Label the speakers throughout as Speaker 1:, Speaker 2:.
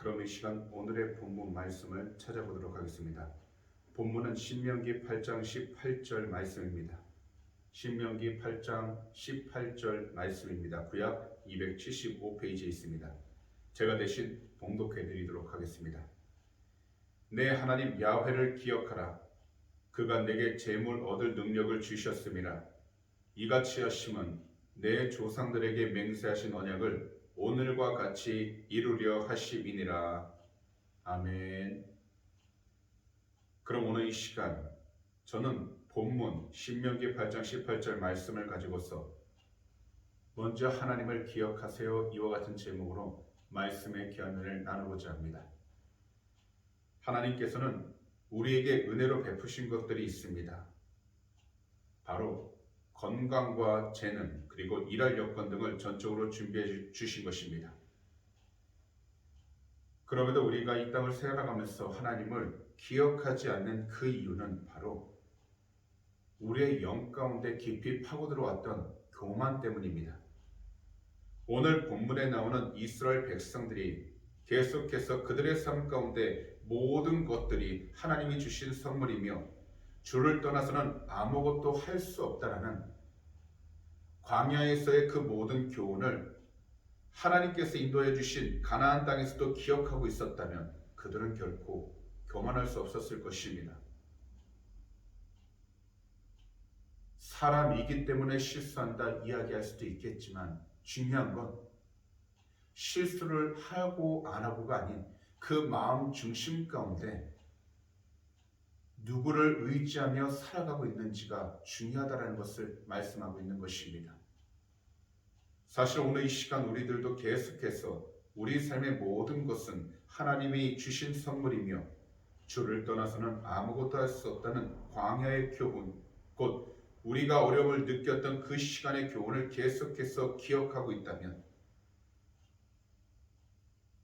Speaker 1: 그럼 이 시간 오늘의 본문 말씀을 찾아보도록 하겠습니다. 본문은 신명기 8장 18절 말씀입니다. 신명기 8장 18절 말씀입니다. 구약 275페이지에 있습니다. 제가 대신 봉독해 드리도록 하겠습니다. 내 하나님 야훼를 기억하라. 그가 내게 재물 얻을 능력을 주셨음이라. 이같이 하심은 내 조상들에게 맹세하신 언약을 오늘과 같이 이루려 하심이니라. 아멘. 그럼 오늘 이 시간 저는 본문 신명기 8장 18절 말씀을 가지고서 먼저 하나님을 기억하세요 이와 같은 제목으로 말씀의 견해를 나누고자 합니다. 하나님께서는 우리에게 은혜로 베푸신 것들이 있습니다. 바로 건강과 재능 그리고 일할 여건 등을 전적으로 준비해 주신 것입니다. 그럼에도 우리가 이 땅을 살아가면서 하나님을 기억하지 않는 그 이유는 바로 우리의 영 가운데 깊이 파고들어왔던 교만 때문입니다. 오늘 본문에 나오는 이스라엘 백성들이 계속해서 그들의 삶 가운데 모든 것들이 하나님이 주신 선물이며 주를 떠나서는 아무것도 할 수 없다라는 광야에서의 그 모든 교훈을 하나님께서 인도해 주신 가나안 땅에서도 기억하고 있었다면 그들은 결코 교만할 수 없었을 것입니다. 사람이기 때문에 실수한다 이야기할 수도 있겠지만 중요한 건 실수를 하고 안 하고가 아닌 그 마음 중심 가운데 누구를 의지하며 살아가고 있는지가 중요하다는 것을 말씀하고 있는 것입니다. 사실 오늘 이 시간 우리들도 계속해서 우리 삶의 모든 것은 하나님이 주신 선물이며 주를 떠나서는 아무것도 할 수 없다는 광야의 교훈, 곧 우리가 어려움을 느꼈던 그 시간의 교훈을 계속해서 기억하고 있다면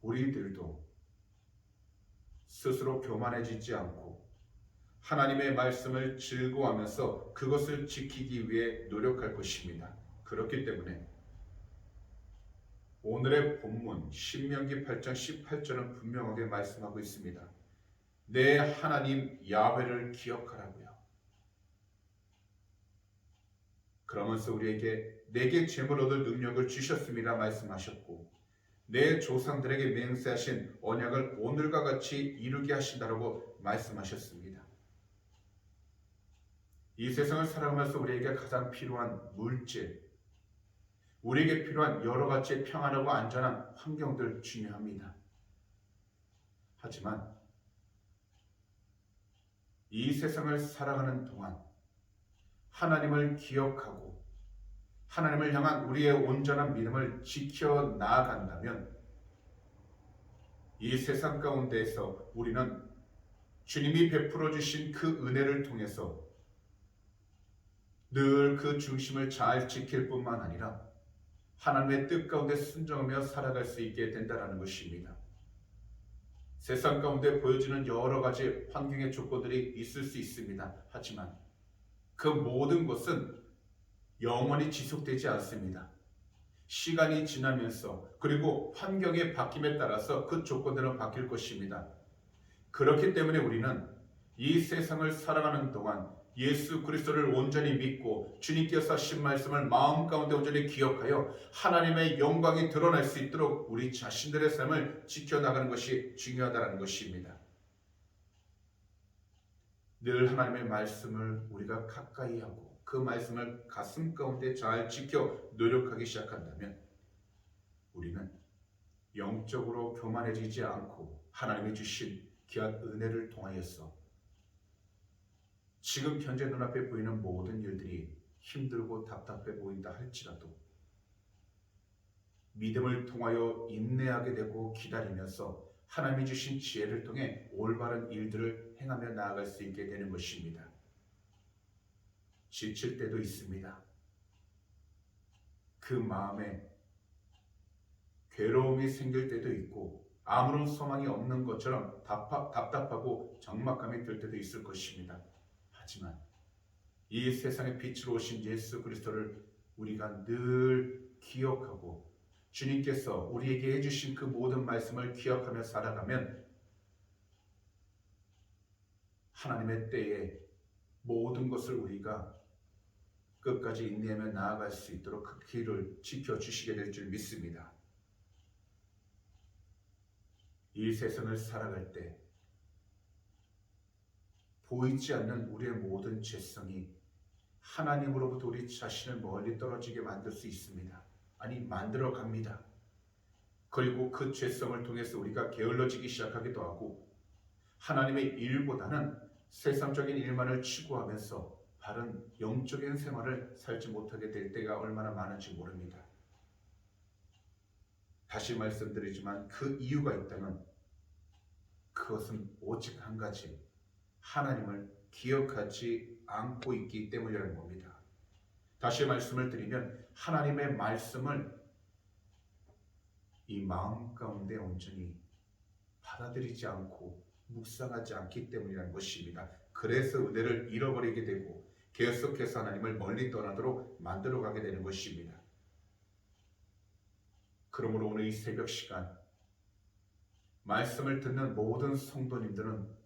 Speaker 1: 우리들도 스스로 교만해지지 않고 하나님의 말씀을 즐거워하면서 그것을 지키기 위해 노력할 것입니다. 그렇기 때문에 오늘의 본문 신명기 8장 18절은 분명하게 말씀하고 있습니다. 내 하나님 야훼를 기억하라고요. 그러면서 우리에게 내게 재물 얻을 능력을 주셨음이라 말씀하셨고 내 조상들에게 맹세하신 언약을 오늘과 같이 이루게 하신다라고 말씀하셨습니다. 이 세상을 살아가면서 우리에게 가장 필요한 물질, 우리에게 필요한 여러 가지 평안하고 안전한 환경들 중요합니다. 하지만 이 세상을 살아가는 동안 하나님을 기억하고 하나님을 향한 우리의 온전한 믿음을 지켜 나아간다면 이 세상 가운데에서 우리는 주님이 베풀어 주신 그 은혜를 통해서 늘 그 중심을 잘 지킬 뿐만 아니라 하나님의 뜻 가운데 순종하며 살아갈 수 있게 된다는 것입니다. 세상 가운데 보여지는 여러 가지 환경의 조건들이 있을 수 있습니다. 하지만 그 모든 것은 영원히 지속되지 않습니다. 시간이 지나면서 그리고 환경의 바뀜에 따라서 그 조건들은 바뀔 것입니다. 그렇기 때문에 우리는 이 세상을 살아가는 동안 예수 그리스도를 온전히 믿고 주님께서 하신 말씀을 마음 가운데 온전히 기억하여 하나님의 영광이 드러날 수 있도록 우리 자신들의 삶을 지켜나가는 것이 중요하다는 것입니다. 늘 하나님의 말씀을 우리가 가까이 하고 그 말씀을 가슴 가운데 잘 지켜 노력하기 시작한다면 우리는 영적으로 교만해지지 않고 하나님이 주신 귀한 은혜를 통하여서 지금 현재 눈앞에 보이는 모든 일들이 힘들고 답답해 보인다 할지라도 믿음을 통하여 인내하게 되고 기다리면서 하나님이 주신 지혜를 통해 올바른 일들을 행하며 나아갈 수 있게 되는 것입니다. 지칠 때도 있습니다. 그 마음에 괴로움이 생길 때도 있고 아무런 소망이 없는 것처럼 답답하고 적막감이 들 때도 있을 것입니다. 하지만 이 세상의 빛으로 오신 예수 그리스도를 우리가 늘 기억하고 주님께서 우리에게 해주신 그 모든 말씀을 기억하며 살아가면 하나님의 때에 모든 것을 우리가 끝까지 인내하며 나아갈 수 있도록 그 길을 지켜주시게 될 줄 믿습니다. 이 세상을 살아갈 때 보이지 않는 우리의 모든 죄성이 하나님으로부터 우리 자신을 멀리 떨어지게 만들 수 있습니다. 아니, 만들어 갑니다. 그리고 그 죄성을 통해서 우리가 게을러지기 시작하기도 하고 하나님의 일보다는 세상적인 일만을 추구하면서 바른 영적인 생활을 살지 못하게 될 때가 얼마나 많은지 모릅니다. 다시 말씀드리지만 그 이유가 있다면 그것은 오직 한 가지, 하나님을 기억하지 않고 있기 때문이라는 겁니다. 다시 말씀을 드리면 하나님의 말씀을 이 마음 가운데 온전히 받아들이지 않고 묵상하지 않기 때문이라는 것입니다. 그래서 은혜를 잃어버리게 되고 계속해서 하나님을 멀리 떠나도록 만들어가게 되는 것입니다. 그러므로 오늘 이 새벽 시간 말씀을 듣는 모든 성도님들은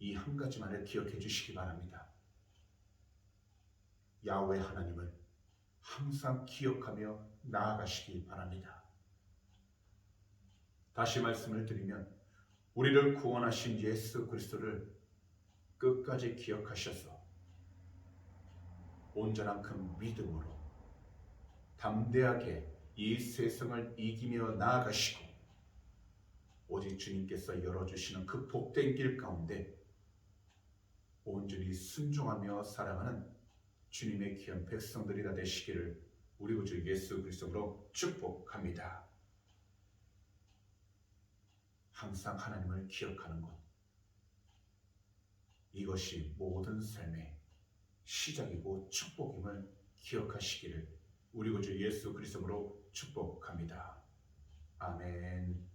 Speaker 1: 이 한 가지만을 기억해 주시기 바랍니다. 야훼 하나님을 항상 기억하며 나아가시기 바랍니다. 다시 말씀을 드리면 우리를 구원하신 예수 그리스도를 끝까지 기억하셔서 온전한 그 믿음으로 담대하게 이 세상을 이기며 나아가시고 오직 주님께서 열어주시는 그 복된 길 가운데 온전히 순종하며 살아가는 주님의 귀한 백성들이 다 되시기를 우리 구주 예수 그리스도로 축복합니다. 항상 하나님을 기억하는 것, 이것이 모든 삶의 시작이고 축복임을 기억하시기를 우리 구주 예수 그리스도로 축복합니다. 아멘.